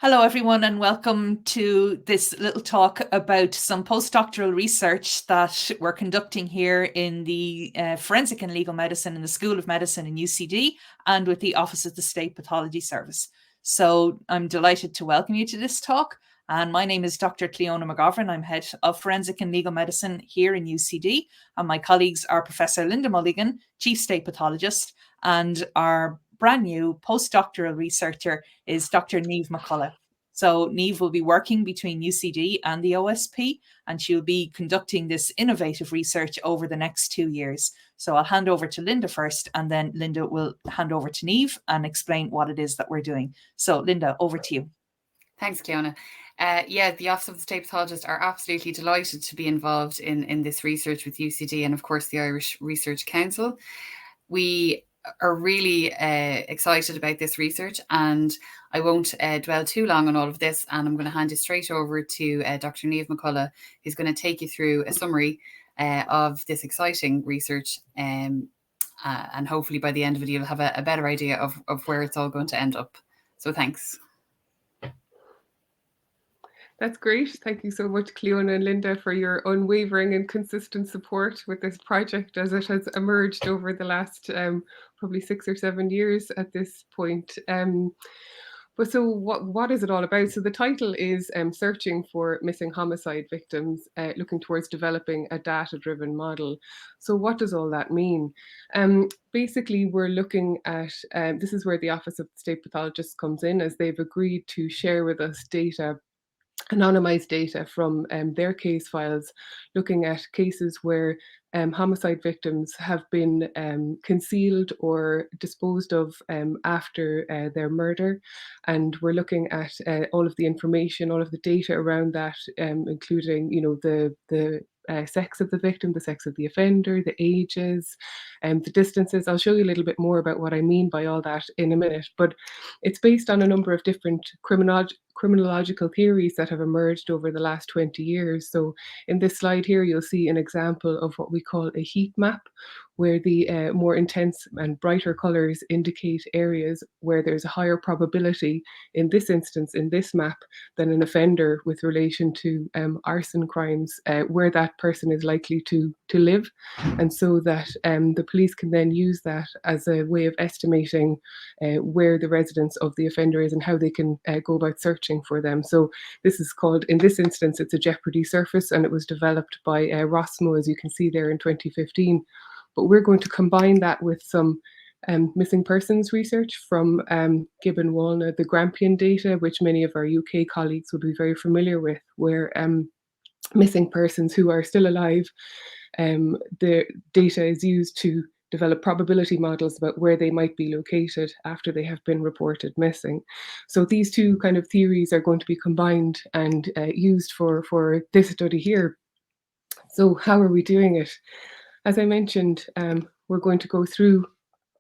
Hello, everyone, and welcome to this little talk about some postdoctoral research that we're conducting here in the Forensic and Legal Medicine in the School of Medicine in UCD and with the Office of the State Pathology Service. So I'm delighted to welcome you to this talk. And my name is Dr. Cleona McGovern. I'm Head of Forensic and Legal Medicine here in UCD. And my colleagues are Professor Linda Mulligan, Chief State Pathologist, and our brand new postdoctoral researcher is Dr. Niamh McCullough. So Niamh will be working between UCD and the OSP, and she'll be conducting this innovative research over the next 2 years. So I'll hand over to Linda first, and then Linda will hand over to Niamh and explain what it is that we're doing. So Linda, over to you. Thanks, Cleona. The Office of the State Pathologist are absolutely delighted to be involved in this research with UCD and, of course, the Irish Research Council. We are really excited about this research, and I won't dwell too long on all of this, and I'm going to hand you straight over to Dr. Niamh McCullough, who's going to take you through a summary of this exciting research, and hopefully by the end of it you'll have a better idea of where it's all going to end up. So thanks. That's great. Thank you so much, Cleona and Linda, for your unwavering and consistent support with this project as it has emerged over the last probably 6 or 7 years at this point. But so what is it all about? So the title is Searching for Missing Homicide Victims, looking towards developing a data-driven model. So what does all that mean? Basically, we're looking at, this is where the Office of the State Pathologist comes in, as they've agreed to share with us data, anonymized data from their case files, looking at cases where homicide victims have been concealed or disposed of after their murder. And we're looking at all of the information, all of the data around that, including, the sex of the victim, the sex of the offender, the ages, the distances. I'll show you a little bit more about what I mean by all that in a minute, but it's based on a number of different criminological theories that have emerged over the last 20 years. So in this slide here, you'll see an example of what we call a heat map, where the more intense and brighter colors indicate areas where there's a higher probability, in this instance, in this map, than an offender with relation to arson crimes, where that person is likely to live. And so that the police can then use that as a way of estimating where the residence of the offender is and how they can go about searching for them. So this is called, in this instance, it's a Jeopardy surface, and it was developed by Rosmo, as you can see there, in 2015. But we're going to combine that with some missing persons research from Gibbon Walna, the Grampian data, which many of our UK colleagues will be very familiar with, where missing persons who are still alive, the data is used to develop probability models about where they might be located after they have been reported missing. So these two kind of theories are going to be combined and used for this study here. So how are we doing it? As I mentioned, we're going to go through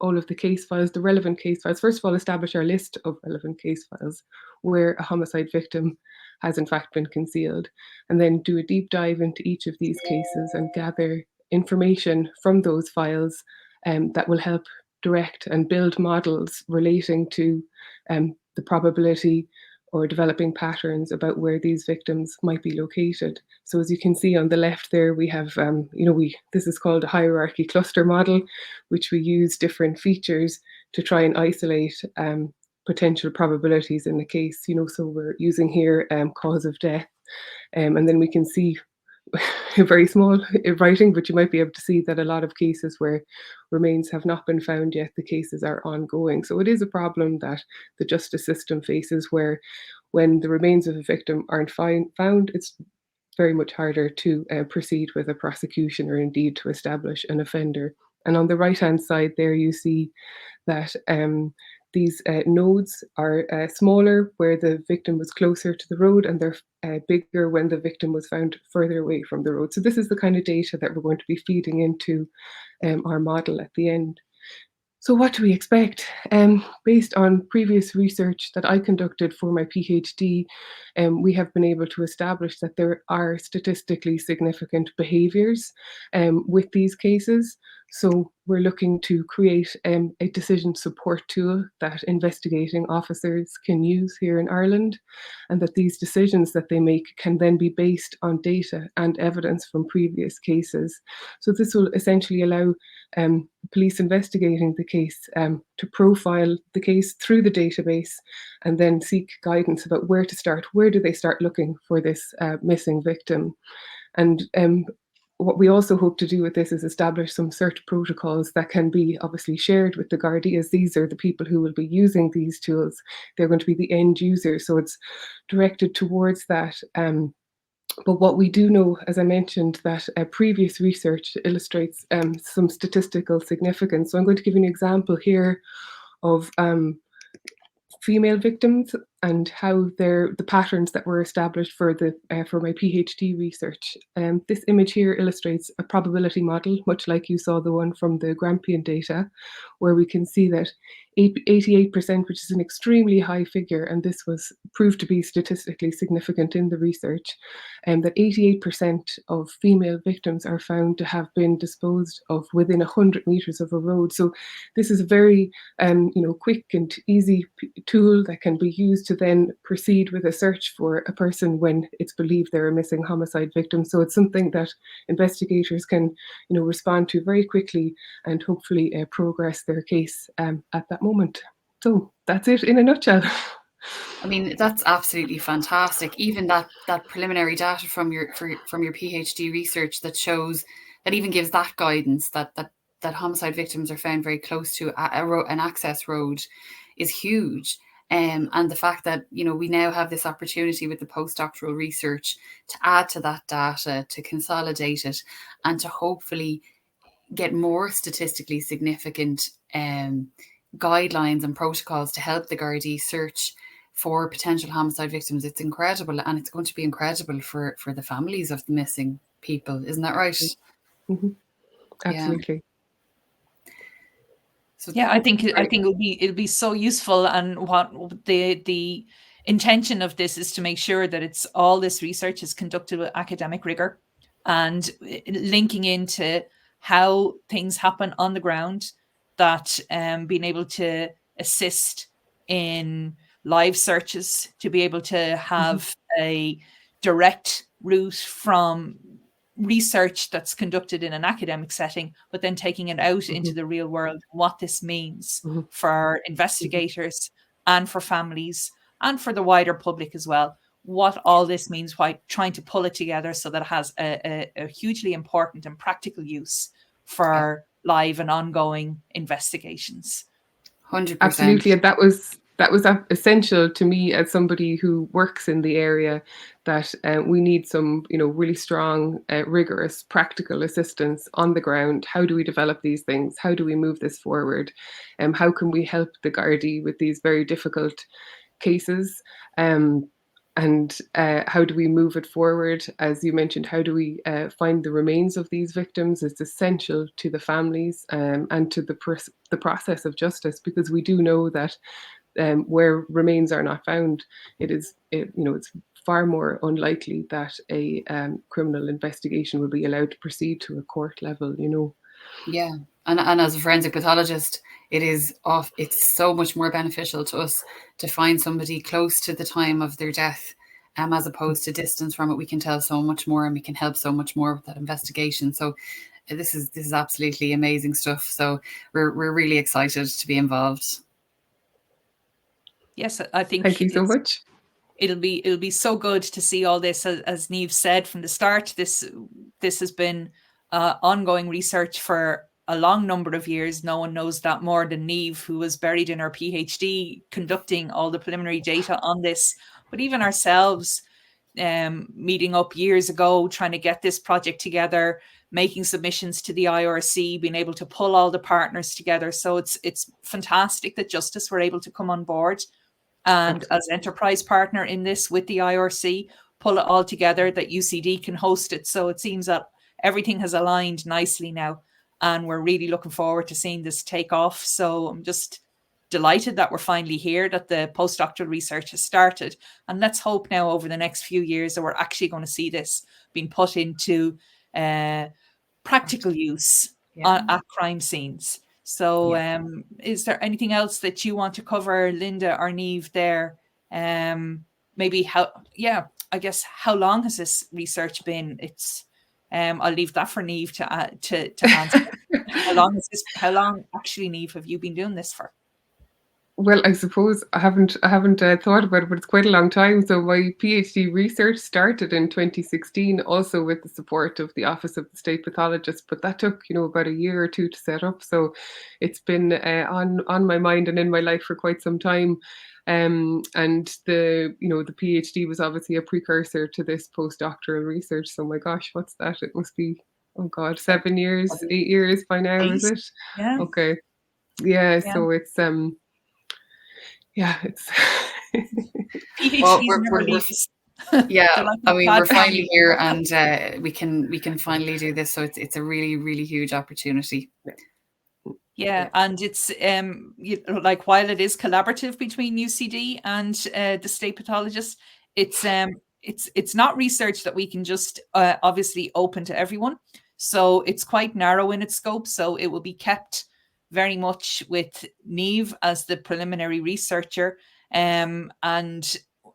all of the case files, the relevant case files. First of all, establish our list of relevant case files where a homicide victim has in fact been concealed, and then do a deep dive into each of these cases and gather information from those files that will help direct and build models relating to the probability or developing patterns about where these victims might be located. So as you can see on the left there, we have, this is called a hierarchy cluster model, which we use different features to try and isolate potential probabilities in the case. So we're using here cause of death, and then we can see very small writing, but you might be able to see that a lot of cases where remains have not been found yet, the cases are ongoing. So it is a problem that the justice system faces, where when the remains of a victim aren't found, it's very much harder to proceed with a prosecution or indeed to establish an offender. And on the right-hand side there, you see that these nodes are smaller where the victim was closer to the road, and they're bigger when the victim was found further away from the road. So this is the kind of data that we're going to be feeding into our model at the end. So what do we expect? Based on previous research that I conducted for my PhD, we have been able to establish that there are statistically significant behaviours with these cases. So we're looking to create a decision support tool that investigating officers can use here in Ireland, and that these decisions that they make can then be based on data and evidence from previous cases. So this will essentially allow police investigating the case to profile the case through the database and then seek guidance about where to start. Where do they start looking for this missing victim? And what we also hope to do with this is establish some search protocols that can be obviously shared with the Gardaí, as these are the people who will be using these tools. They're going to be the end users, so it's directed towards that. But what we do know, as I mentioned, that previous research illustrates some statistical significance. So I'm going to give you an example here of female victims and how the patterns that were established for my PhD research. This image here illustrates a probability model, much like you saw the one from the Grampian data, where we can see that 88%, which is an extremely high figure, and this was proved to be statistically significant in the research, that 88% of female victims are found to have been disposed of within 100 meters of a road. So this is a very quick and easy tool that can be used to then proceed with a search for a person when it's believed they're a missing homicide victim. So it's something that investigators can, respond to very quickly and hopefully progress their case at that moment. So that's it in a nutshell. I mean, that's absolutely fantastic. Even that preliminary data from your PhD research that shows, that even gives that guidance that homicide victims are found very close to an access road is huge. And the fact that, we now have this opportunity with the postdoctoral research to add to that data, to consolidate it, and to hopefully get more statistically significant guidelines and protocols to help the Gardaí search for potential homicide victims. It's incredible, and it's going to be incredible for the families of the missing people. Isn't that right? Mm-hmm. Absolutely. Yeah. So yeah, I think it'll be so useful, and what the intention of this is to make sure that it's all this research is conducted with academic rigor and linking into how things happen on the ground, that being able to assist in live searches, to be able to have a direct route from research that's conducted in an academic setting, but then taking it out into the real world, what this means for investigators and for families and for the wider public as well, what all this means, why trying to pull it together so that it has a hugely important and practical use for live and ongoing investigations. 100%. Absolutely. And that was essential to me as somebody who works in the area, that we need some, really strong, rigorous, practical assistance on the ground. How do we develop these things? How do we move this forward? How can we help the Gardaí with these very difficult cases? And how do we move it forward? As you mentioned, how do we find the remains of these victims? It's essential to the families and to the process of justice, because we do know that where remains are not found, it's far more unlikely that a criminal investigation will be allowed to proceed to a court level. Yeah, and as a forensic pathologist, it's so much more beneficial to us to find somebody close to the time of their death, as opposed to distance from it. We can tell so much more, and we can help so much more with that investigation. So this is absolutely amazing stuff. So we're really excited to be involved. Yes, I think. Thank you so much. It'll be so good to see all this, as Niamh said from the start. This has been ongoing research for a long number of years. No one knows that more than Niamh, who was buried in her PhD conducting all the preliminary data on this. But even ourselves, meeting up years ago, trying to get this project together, making submissions to the IRC, being able to pull all the partners together. So it's fantastic that Justice were able to come on board and as enterprise partner in this with the IRC, pull it all together, that UCD can host it. So it seems that everything has aligned nicely now, and we're really looking forward to seeing this take off. So I'm just delighted that we're finally here, that the postdoctoral research has started. And let's hope now over the next few years that we're actually going to see this being put into practical use at crime scenes. So is there anything else that you want to cover, Linda or Niamh, there? Maybe I guess how long has this research been? It's I'll leave that for Niamh to answer. How long actually, Niamh, have you been doing this for? Well, I suppose I haven't thought about it, but it's quite a long time. So my PhD research started in 2016, also with the support of the Office of the State Pathologist, but that took, about a year or two to set up. So it's been on my mind and in my life for quite some time. And the PhD was obviously a precursor to this postdoctoral research. So my gosh, what's that? It must be, 7 years, 8 years by now, is it? Yeah. Okay. Yeah. So it's it's PhDs never leave us. We're finally here, and we can finally do this. So it's a really, really huge opportunity. Yeah, and it's while it is collaborative between UCD and the State Pathologist, it's not research that we can just obviously open to everyone. So it's quite narrow in its scope. So it will be kept very much with Niamh as the preliminary researcher. And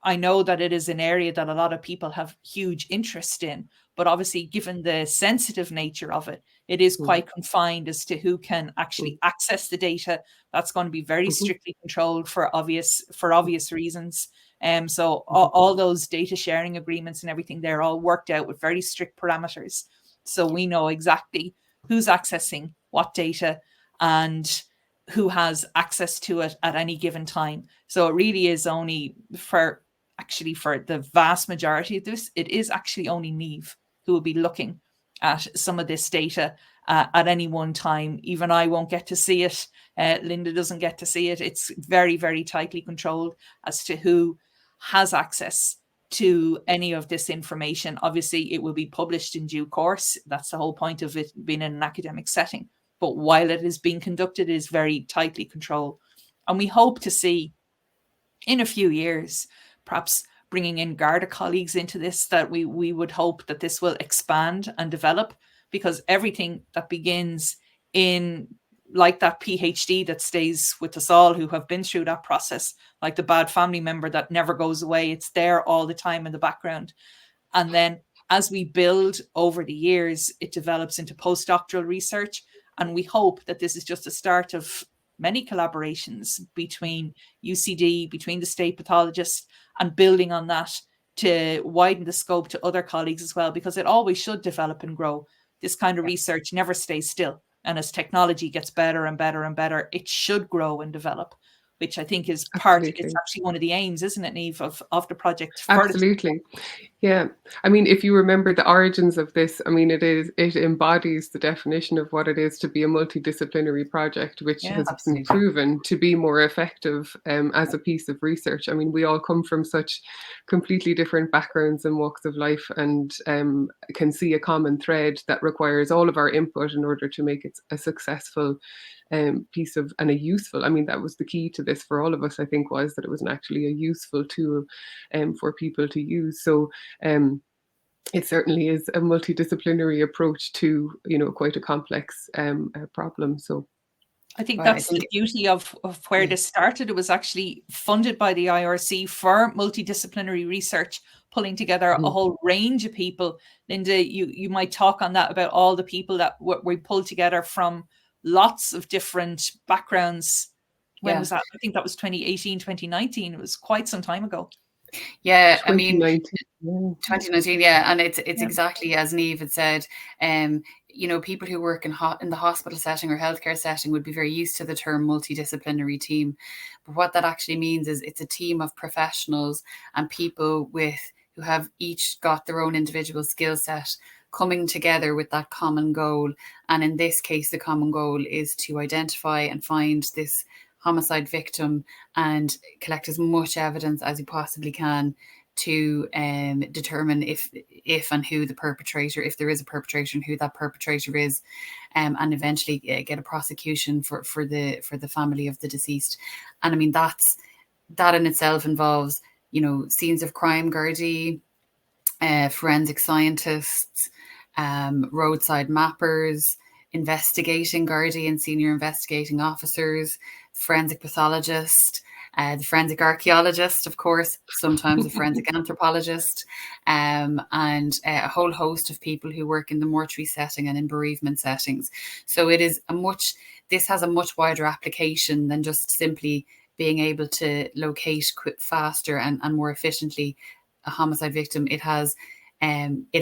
I know that it is an area that a lot of people have huge interest in, but obviously given the sensitive nature of it, it is quite confined as to who can actually access the data. That's going to be very strictly controlled for obvious reasons. So all those data sharing agreements and everything, they're all worked out with very strict parameters. So we know exactly who's accessing what data and who has access to it at any given time. So it really is only for the vast majority of this, it is actually only Niamh who will be looking at some of this data at any one time. Even I won't get to see it. Linda doesn't get to see it. It's very, very tightly controlled as to who has access to any of this information. Obviously, it will be published in due course. That's the whole point of it being in an academic setting. But while it is being conducted, it is very tightly controlled. And we hope to see in a few years, perhaps bringing in Garda colleagues into this, that we would hope that this will expand and develop, because everything that begins in like that PhD that stays with us all who have been through that process, like the bad family member that never goes away, it's there all the time in the background. And then as we build over the years, it develops into postdoctoral research. And we hope that this is just a start of many collaborations between UCD, between the State Pathologist, and building on that to widen the scope to other colleagues as well, because it always should develop and grow. This kind of research never stays still. And as technology gets better and better and better, it should grow and develop, which I think is it's actually one of the aims, isn't it, Niamh, of the project? Absolutely. Yeah. I mean, if you remember the origins of this, I mean, it embodies the definition of what it is to be a multidisciplinary project, which has been proven to be more effective as a piece of research. I mean, we all come from such completely different backgrounds and walks of life, and can see a common thread that requires all of our input in order to make it a successful piece of, and a useful, I mean, that was the key to this for all of us, I think, was that it was actually a useful tool for people to use. So it certainly is a multidisciplinary approach to, quite a complex problem. So I think that's the beauty of where this started. It was actually funded by the IRC for multidisciplinary research, pulling together a whole range of people. Linda, you might talk on that, about all the people that we pulled together from lots of different backgrounds. When was that? I think that was 2018, 2019. It was quite some time ago. Yeah, I mean, 2019, yeah. And it's exactly as Niamh had said, people who work in the hospital setting or healthcare setting would be very used to the term multidisciplinary team. But what that actually means is it's a team of professionals and people who have each got their own individual skill set, coming together with that common goal. And in this case, the common goal is to identify and find this homicide victim and collect as much evidence as you possibly can to determine if and who the perpetrator, if there is a perpetrator, and who that perpetrator is, and eventually get a prosecution for the family of the deceased. And I mean, that in itself involves, scenes of crime Gardaí, forensic scientists, roadside mappers. investigating Gardaí and senior investigating officers, the forensic pathologist, the forensic archaeologist, of course, sometimes a forensic anthropologist, and a whole host of people who work in the mortuary setting and in bereavement settings. So this has a much wider application than just simply being able to locate faster and more efficiently a homicide victim. It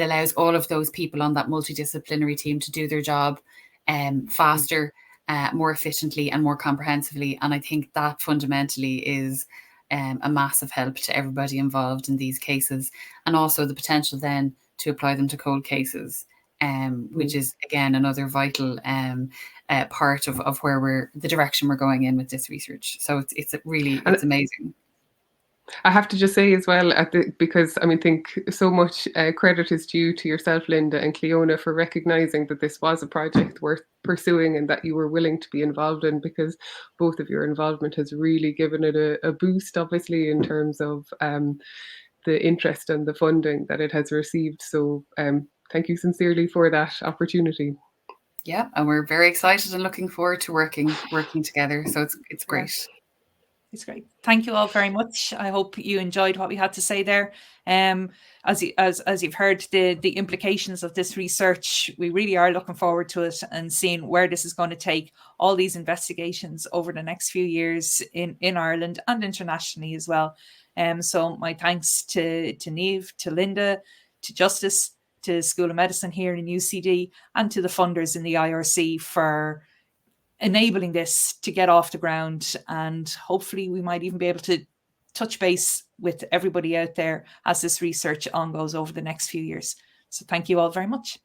allows all of those people on that multidisciplinary team to do their job faster, more efficiently and more comprehensively. And I think that fundamentally is a massive help to everybody involved in these cases, and also the potential then to apply them to cold cases, which is again another vital part of where the direction we're going in with this research. So it's amazing. I have to just say as well, because I think so much credit is due to yourself, Linda, and Cleona for recognising that this was a project worth pursuing and that you were willing to be involved in, because both of your involvement has really given it a boost, obviously, in terms of the interest and the funding that it has received. So thank you sincerely for that opportunity. Yeah, and we're very excited and looking forward to working together. So it's great. Yeah. It's great. Thank you all very much. I hope you enjoyed what we had to say there. As you've heard, the implications of this research, we really are looking forward to it and seeing where this is going to take all these investigations over the next few years in Ireland and internationally as well. So my thanks to Niamh, to Linda, to Justice, to School of Medicine here in UCD, and to the funders in the IRC for enabling this to get off the ground. And hopefully we might even be able to touch base with everybody out there as this research on goes over the next few years. So thank you all very much.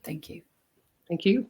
Thank you. Thank you.